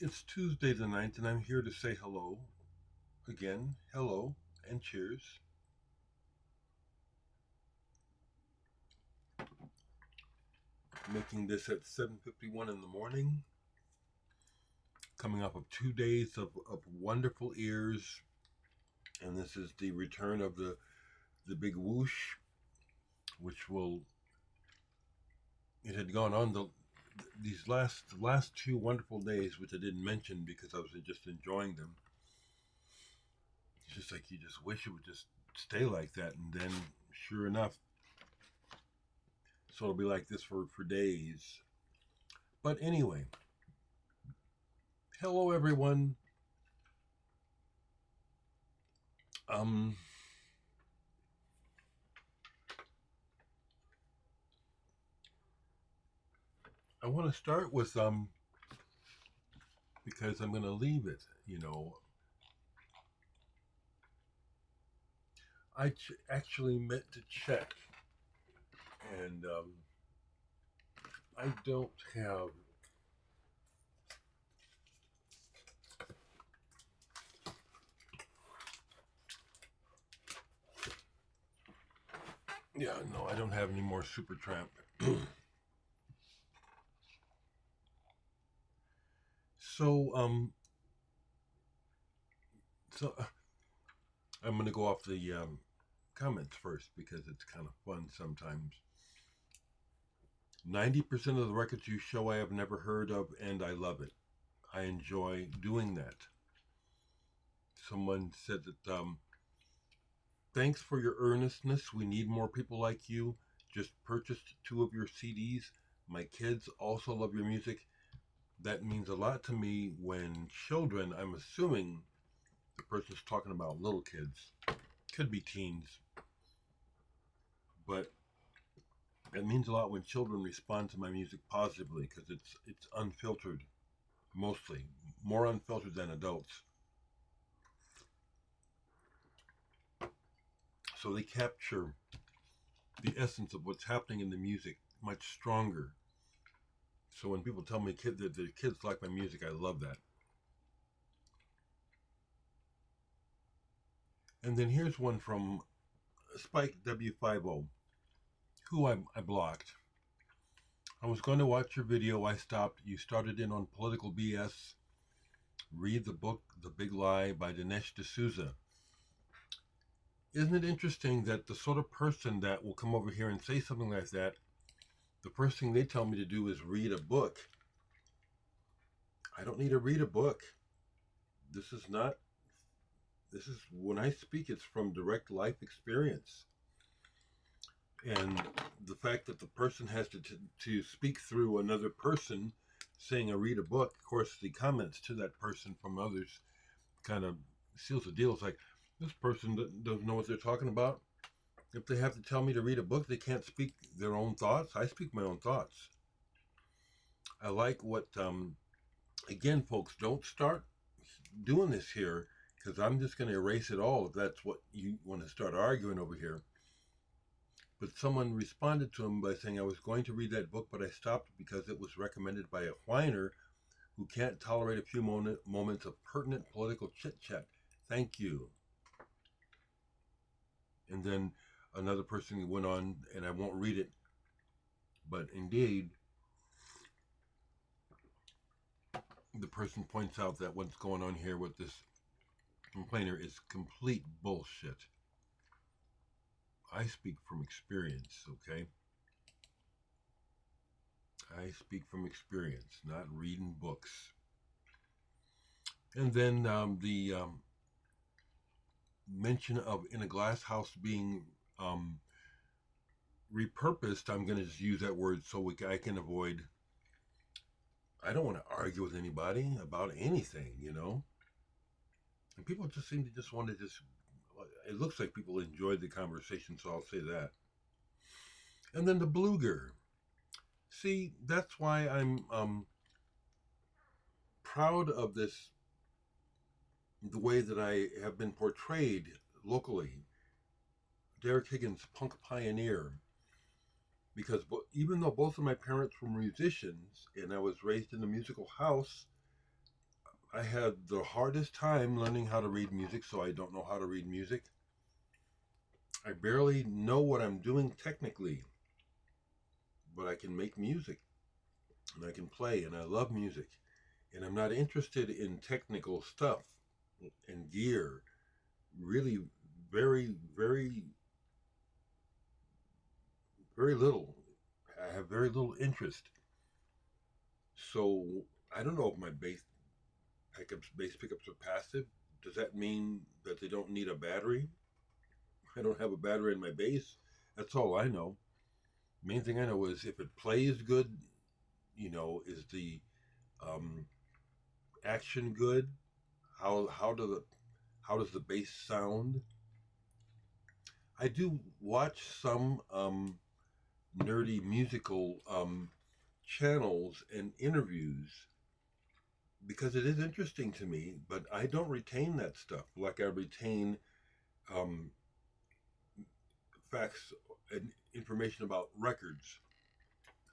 It's Tuesday the 9th, and I'm here to say hello again. Hello and cheers. Making this at 7:51 in the morning. Coming off of 2 days of wonderful ears, and this is the return of the big whoosh, which will. It had gone on these last 2 wonderful days, which I didn't mention because I was just enjoying them. It's just like you just wish it would just stay like that, and then sure enough, so it'll be like this for days. But anyway, hello everyone. Um, I want to start with because I'm going to leave it. I actually meant to check, and I don't have. Yeah, no, I don't have any more Supertramp. so so I'm going to go off the comments first because it's kind of fun sometimes. 90% of the records you show I have never heard of, and I love it. I enjoy doing that. Someone said that thanks for your earnestness. We need more people like you. Just purchased 2 of your CDs. My kids also love your music. That means a lot to me when children, I'm assuming the person's talking about little kids, could be teens, but it means a lot when children respond to my music positively because it's unfiltered, mostly more unfiltered than adults. So they capture the essence of what's happening in the music much stronger. So when people tell me that their kids like my music, I love that. And then here's one from Spike W50, who I blocked. I was going to watch your video. I stopped. You started in on political BS. Read the book, The Big Lie by Dinesh D'Souza. Isn't it interesting that the sort of person that will come over here and say something like that, the first thing they tell me to do is read a book. I don't need to read a book. This is when I speak, it's from direct life experience. And the fact that the person has to speak through another person saying I read a book, of course, the comments to that person from others kind of seals the deal. It's like, this person doesn't know what they're talking about. If they have to tell me to read a book, they can't speak their own thoughts. I speak my own thoughts. I like what, again, folks, don't start doing this here because I'm just going to erase it all if that's what you want to start arguing over here. But someone responded to him by saying, I was going to read that book, but I stopped because it was recommended by a whiner who can't tolerate a few moments of pertinent political chit-chat. Thank you. And then another person went on, and I won't read it, but indeed, the person points out that what's going on here with this complainer is complete bullshit. I speak from experience, okay? I speak from experience, not reading books. And then the mention of In a Glass House being repurposed, I'm going to just use that word so I can avoid. I don't want to argue with anybody about anything, And people just seem to just want to just. It looks like people enjoyed the conversation, so I'll say that. And then the Bluger. See, that's why I'm proud of this, the way that I have been portrayed locally. Dereck Higgins, punk pioneer. Because even though both of my parents were musicians and I was raised in a musical house, I had the hardest time learning how to read music, so I don't know how to read music. I barely know what I'm doing technically, but I can make music and I can play, and I love music. And I'm not interested in technical stuff and gear. Really, very, very, very little. I have very little interest. So I don't know if my bass pickups are passive. Does that mean that they don't need a battery? I don't have a battery in my bass. That's all I know. Main thing I know is if it plays good, is the um, action good? How does the bass sound? I do watch some nerdy musical channels and interviews because it is interesting to me, but I don't retain that stuff like I retain um, facts and information about records.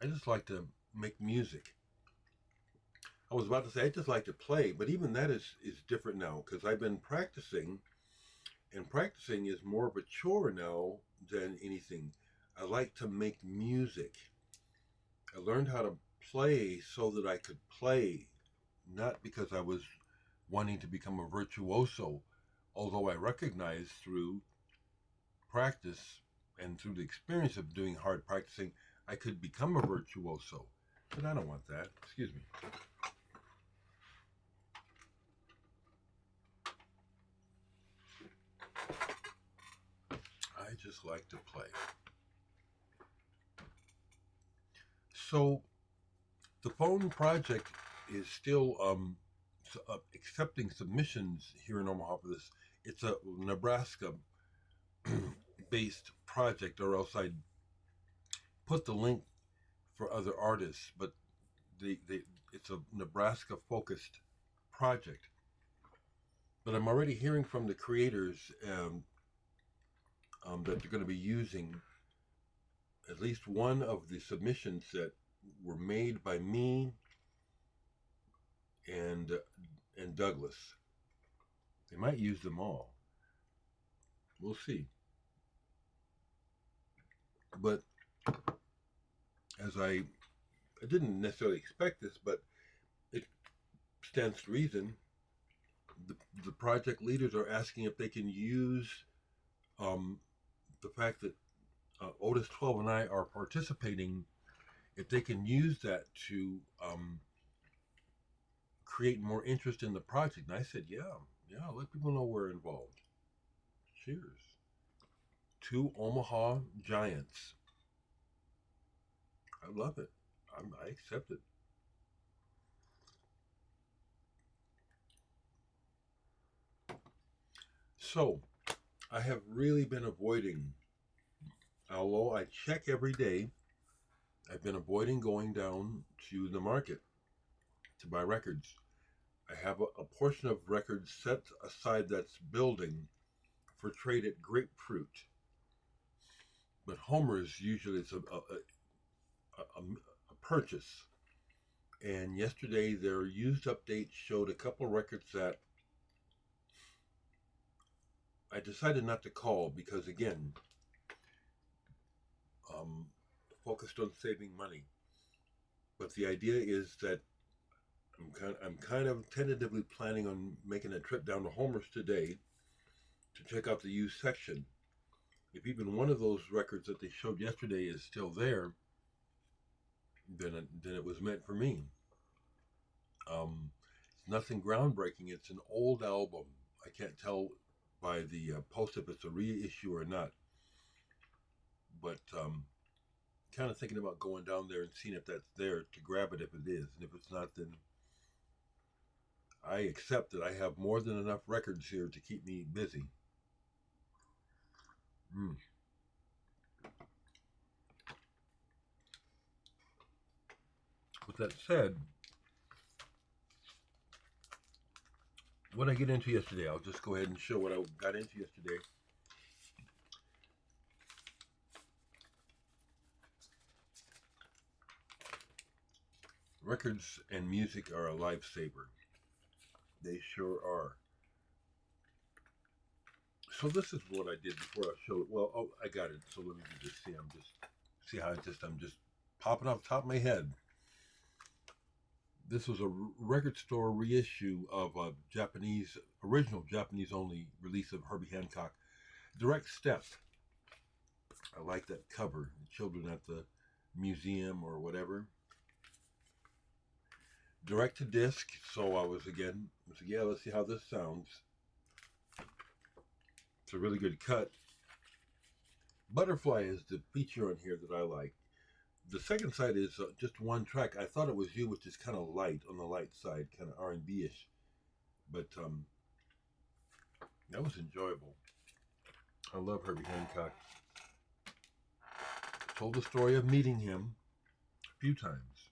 I just like to make music. I was about to say I just like to play, but even that is different now because I've been practicing, and practicing is more of a chore now than anything. I like to make music. I learned how to play so that I could play, not because I was wanting to become a virtuoso, although I recognize through practice and through the experience of doing hard practicing, I could become a virtuoso. But I don't want that. Excuse me. I just like to play. So the phone project is still accepting submissions here in Omaha for this. It's a Nebraska based project, or else I'd put the link for other artists, but it's a Nebraska focused project. But I'm already hearing from the creators that they're going to be using at least one of the submissions that were made by me and Douglas. They might use them all. We'll see. But as I didn't necessarily expect this, but it stands to reason. The project leaders are asking if they can use um, the fact that Otis 12 and I are participating, if they can use that to create more interest in the project. And I said, yeah, let people know we're involved. Cheers. Two Omaha Giants. I love it. I accept it. So, I have really been avoiding, although I check every day, I've been avoiding going down to the market to buy records. I have a portion of records set aside that's building for trade at Grapefruit. But Homer's usually it's a purchase. And yesterday, their used update showed a couple of records that I decided not to call because, again, focused on saving money. But the idea is that I'm kind of tentatively planning on making a trip down to Homer's today to check out the used section. If even one of those records that they showed yesterday is still there, then it was meant for me. It's nothing groundbreaking. It's an old album. I can't tell by the post if it's a reissue or not. But kind of thinking about going down there and seeing if that's there to grab it if it is. And if it's not, then I accept that I have more than enough records here to keep me busy. Mm. With that said, what I get into yesterday, I'll just go ahead and show what I got into yesterday. Records and music are a lifesaver. They sure are. So this is what I did before I showed it. Well, oh, I got it. So let me just see. See how I'm just popping off the top of my head. This was a record store reissue of a original Japanese only release of Herbie Hancock, Dereck Step. I like that cover. The children at the museum or whatever. Direct to disc. So I was yeah, let's see how this sounds. It's a really good cut. Butterfly is the feature on here that I like. The second side is just one track. I thought it was you, which is kind of light on the light side, kind of R&B-ish, but that was enjoyable. I love Herbie Hancock. Told the story of meeting him a few times.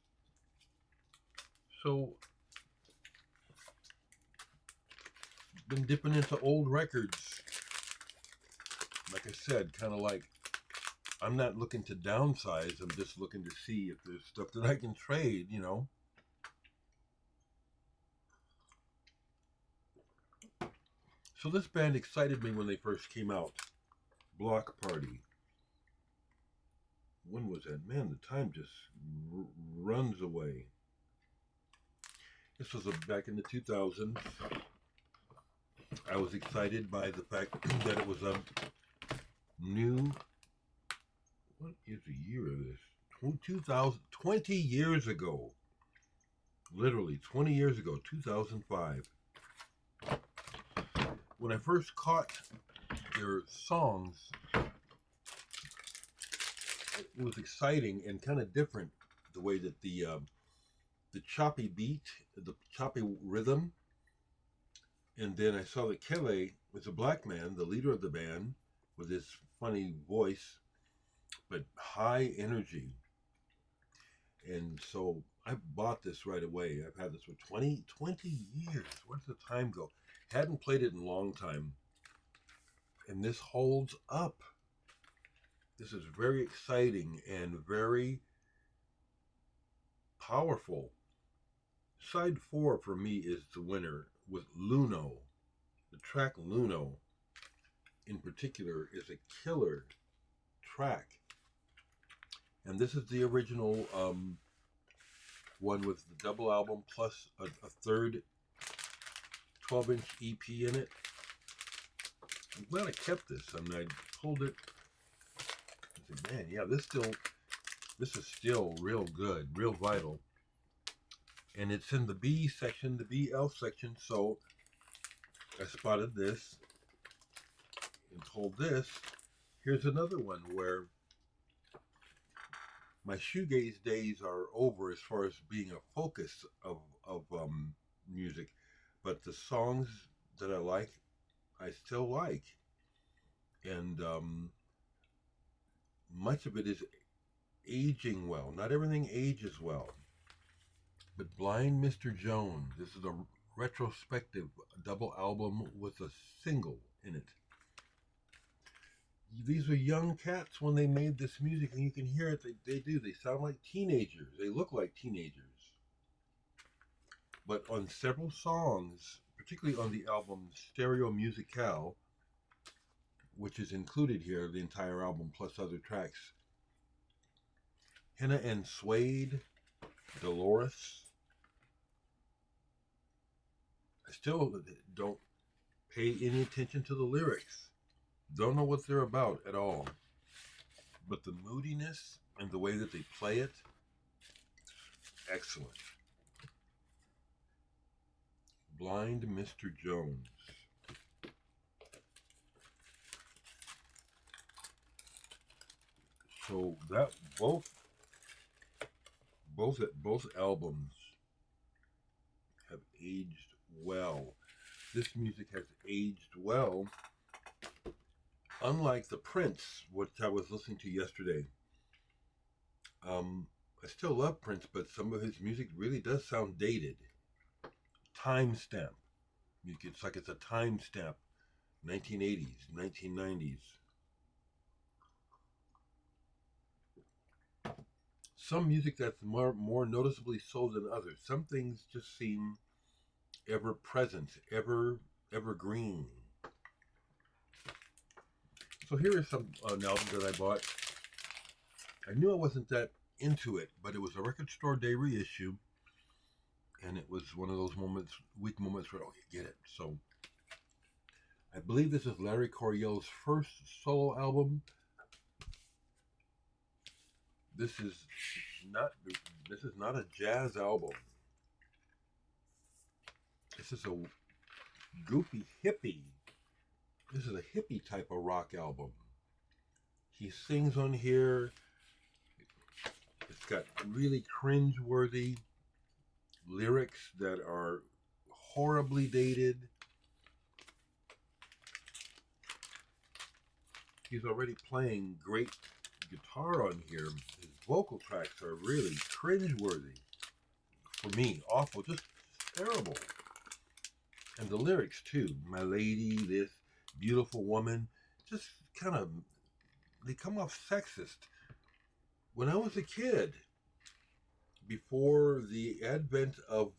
So, been dipping into old records. Like I said, kind of like, I'm not looking to downsize. I'm just looking to see if there's stuff that I can trade, you know. So this band excited me when they first came out. Block Party. When was that? Man, the time just runs away. This was back in the 2000s. I was excited by the fact that it was a new... What is the year of this? 20 years ago. Literally 20 years ago, 2005. When I first caught their songs, it was exciting and kind of different. The way that the choppy beat, the choppy rhythm, and then I saw that Kele was a black man, the leader of the band, with his funny voice, but high energy. And so I bought this right away. I've had this for 20 years. Where does the time go? Hadn't played it in a long time. And this holds up. This is very exciting and very powerful. Side 4 for me is the winner with Luno. The track Luno in particular is a killer track. And this is the original one with the double album plus a third 12-inch EP in it. I'm glad I kept this. I mean, I pulled it. I said, man, yeah, this is still real good, real vital. And it's in the B section, the BL section. So I spotted this and told this. Here's another one where my shoegaze days are over as far as being a focus of music, but the songs that I like, I still like, and much of it is aging well. Not everything ages well, but Blind Mr. Jones. This is a retrospective double album with a single in it. These are young cats when they made this music, and you can hear it. They do. They sound like teenagers. They look like teenagers. But on several songs, particularly on the album Stereo Musicale, which is included here, the entire album plus other tracks, Henna and Suede, Dolores. I still don't pay any attention to the lyrics. Don't know what they're about at all. But the moodiness and the way that they play it, excellent. Blind Mr. Jones. So that both albums have aged well. This music has aged well, unlike the Prince, which I was listening to yesterday. I still love Prince, but some of his music really does sound dated. Timestamp. It's like it's a timestamp. 1980s, 1990s. Some music that's more noticeably so than others. Some things just seem ever present, evergreen. So here is an album that I bought. I knew I wasn't that into it, but it was a record store day reissue, and it was one of those weak moments where, oh, you get it. So I believe this is Larry Coryell's first solo album. This is not a jazz album. This is a goofy hippie. This is a hippie type of rock album. He sings on here. It's got really cringe-worthy lyrics that are horribly dated. He's already playing great guitar on here. His vocal tracks are really cringe-worthy. For me, awful, just terrible. And the lyrics too. My lady, this beautiful woman, just kind of, they come off sexist. When I was a kid, before the advent of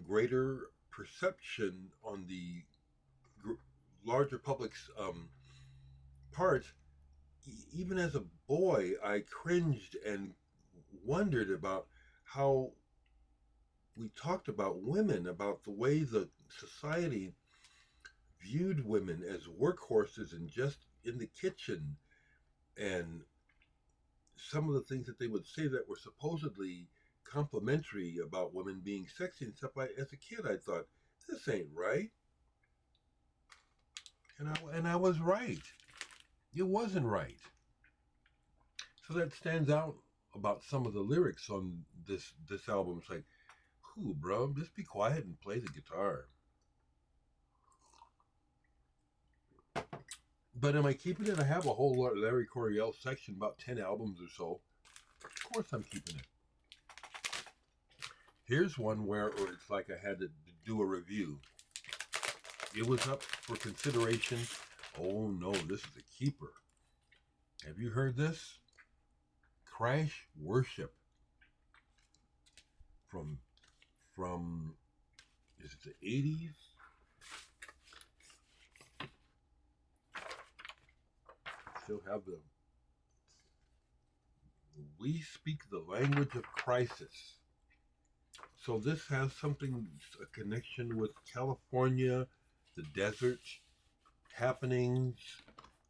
greater perception on the larger public's part, even as a boy, I cringed and wondered about how we talked about women, about the way the society viewed women as workhorses and just in the kitchen, and some of the things that they would say that were supposedly complimentary about women being sexy and stuff. As a kid, I thought, this ain't right. And I was right. It wasn't right. So that stands out about some of the lyrics on this album. It's like, who, bro, just be quiet and play the guitar. But am I keeping it? I have a whole Larry Coryell section, about 10 albums or so. Of course I'm keeping it. Here's one where it's like I had to do a review. It was up for consideration. Oh no, this is a keeper. Have you heard this? Crash Worship. From is it the 80s? Still have the We Speak the Language of Crisis. So this has a connection with California, the desert, happenings,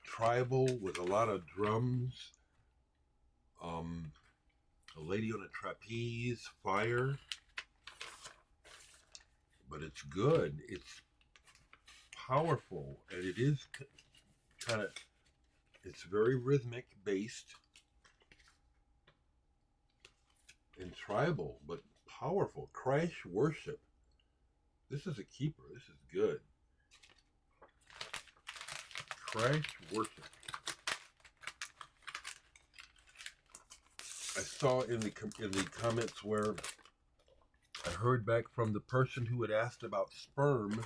tribal with a lot of drums, a lady on a trapeze, fire. But it's good. It's powerful, and it is it's very rhythmic based and tribal, but powerful. Crash Worship. This is a keeper. This is good. Crash Worship. I saw in the comments where I heard back from the person who had asked about sperm,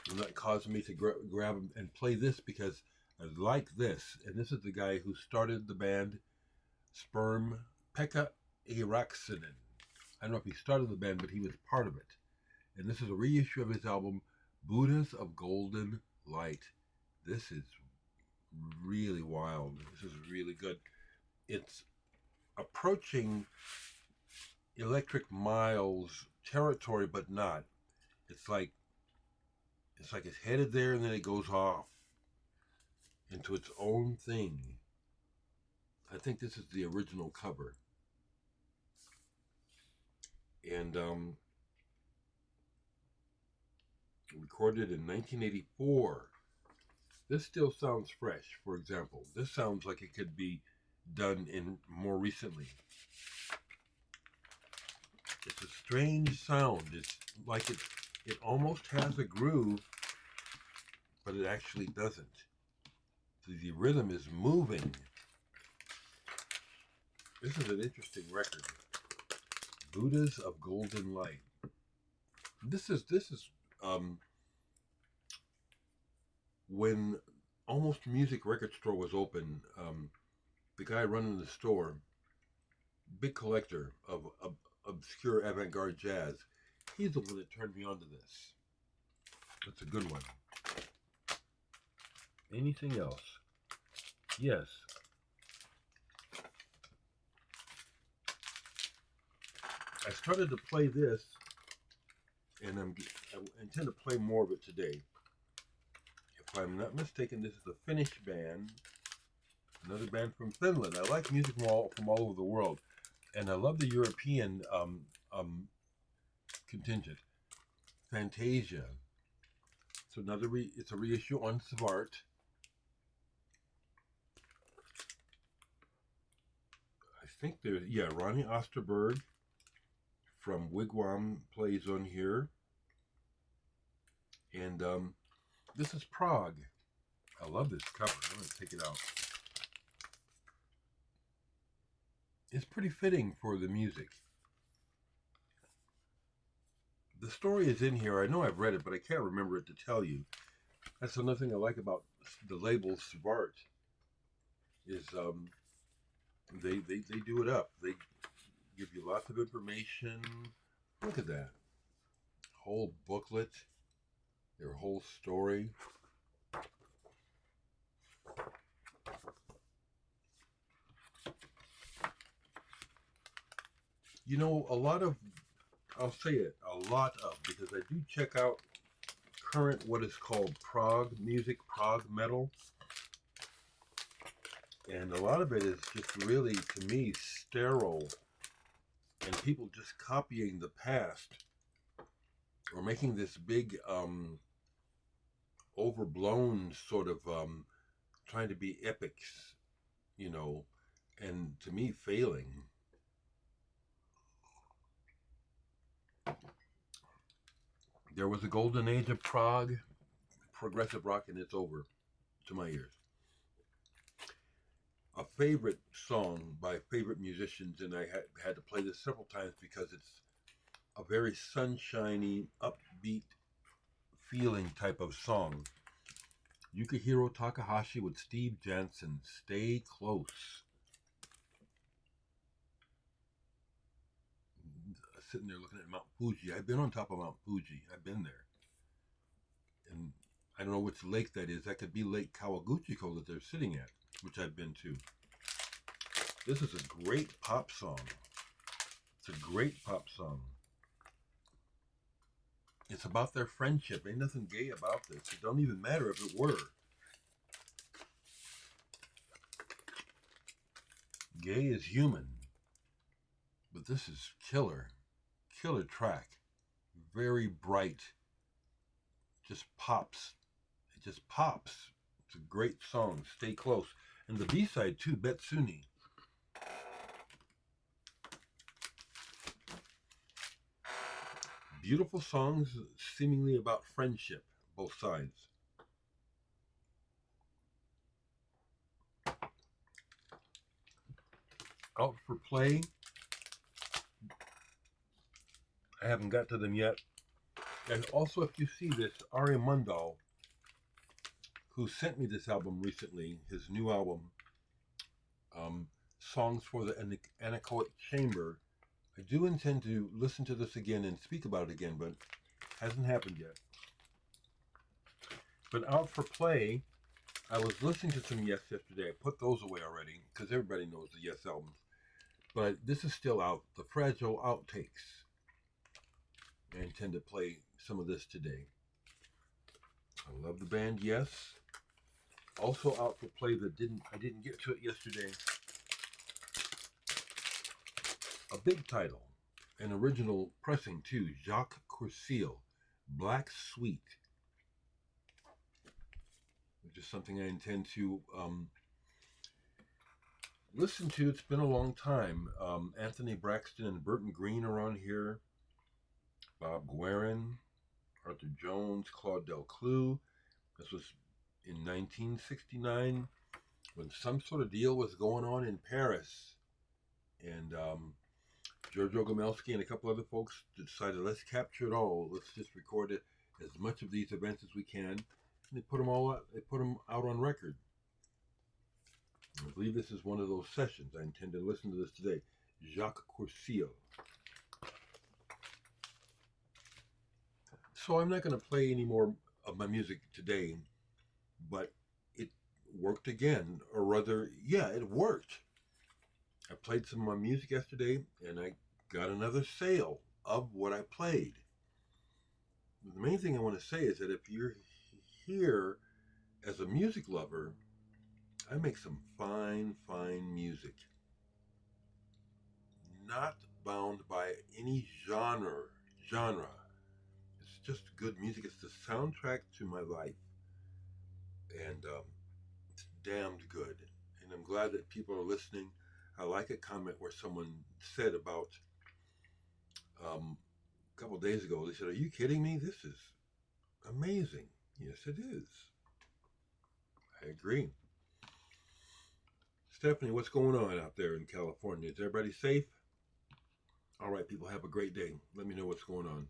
and that caused me to grab and play this because I like this. And this is the guy who started the band Sperm, Pekka Eiraksinen. I don't know if he started the band, but he was part of it. And this is a reissue of his album, Buddhas of Golden Light. This is really wild. This is really good. It's approaching Electric Miles territory, but not. It's like it's headed there and then it goes off into its own thing. I think this is the original cover. And recorded in 1984. This still sounds fresh, for example. This sounds like it could be done in more recently. It's a strange sound. It's like it almost has a groove, but it actually doesn't. So the rhythm is moving. This is an interesting record. Buddhas of Golden Light. This is when Almost Music record store was open. The guy running the store, big collector of obscure avant-garde jazz. He's the one that turned me on to this. That's a good one. Anything else? Yes. I started to play this, and I intend to play more of it today. If I'm not mistaken, this is a Finnish band, another band from Finland. I like music from all over the world, and I love the European contingent. Fantasia. So it's a reissue on Svart. I think there's, Ronnie Osterberg from Wigwam plays on here. And this is Prague. I love this cover. I'm going to take it out. It's pretty fitting for the music. The story is in here. I know I've read it, but I can't remember it to tell you. That's another thing I like about the label Svart is they do it up. They give you lots of information. Look at that. Whole booklet, their whole story. You know, I'll say it, a lot of, because I do check out current, what is called prog music, prog metal. And a lot of it is just really, to me, sterile. And people just copying the past. Or making this big, overblown sort of, trying to be epics, you know, and to me, failing. There was a golden age of prog, progressive rock, and it's over to my ears. A favorite song by favorite musicians, and I had to play this several times because it's a very sunshiny, upbeat feeling type of song. Yukihiro Takahashi with Steve Jansen, Stay Close. Sitting there looking at Mount Fuji. I've been on top of Mount Fuji. I've been there. And I don't know which lake that is. That could be Lake Kawaguchiko that they're sitting at, which I've been to. This is a great pop song. It's a great pop song. It's about their friendship. Ain't nothing gay about this. It don't even matter if it were. Gay is human. But this is killer. Killer track. Very bright. Just pops. It just pops. It's a great song. Stay Close. And the B-side too, Betsuni. Beautiful songs, seemingly about friendship, both sides. Out for Play. I haven't got to them yet. And also, if you see this, Ari Mundal, who sent me this album recently, his new album, Songs for the Anechoic Chamber. I do intend to listen to this again and speak about it again, but hasn't happened yet. But Out for Play, I was listening to some Yes yesterday. I put those away already, because everybody knows the Yes albums. But this is still out, the Fragile Outtakes. I intend to play some of this today. I love the band Yes. Also Out for Play that I didn't get to it yesterday. A big title, an original pressing too, Jacques Coryell, Black Sweet, which is something I intend to listen to. It's been a long time. Anthony Braxton and Burton Green are on here. Bob Guerin, Arthur Jones, Claude Delclue. This was in 1969 when some sort of deal was going on in Paris. And Giorgio Gomelski and a couple other folks decided, let's capture it all. Let's just record it, as much of these events as we can. And they put them all out. They put them out on record. I believe this is one of those sessions. I intend to listen to this today. Jacques Coryell. So I'm not going to play any more of my music today, but it worked again, or rather, yeah, it worked. I played some of my music yesterday, and I got another sale of what I played. The main thing I want to say is that if you're here as a music lover, I make some fine, fine music. Not bound by any genre. It's just good music. It's the soundtrack to my life, and it's damned good. And I'm glad that people are listening. I like a comment where someone said about a couple of days ago. They said, "Are you kidding me? This is amazing." Yes, it is. I agree. Stephanie, what's going on out there in California? Is everybody safe? All right, people, have a great day. Let me know what's going on.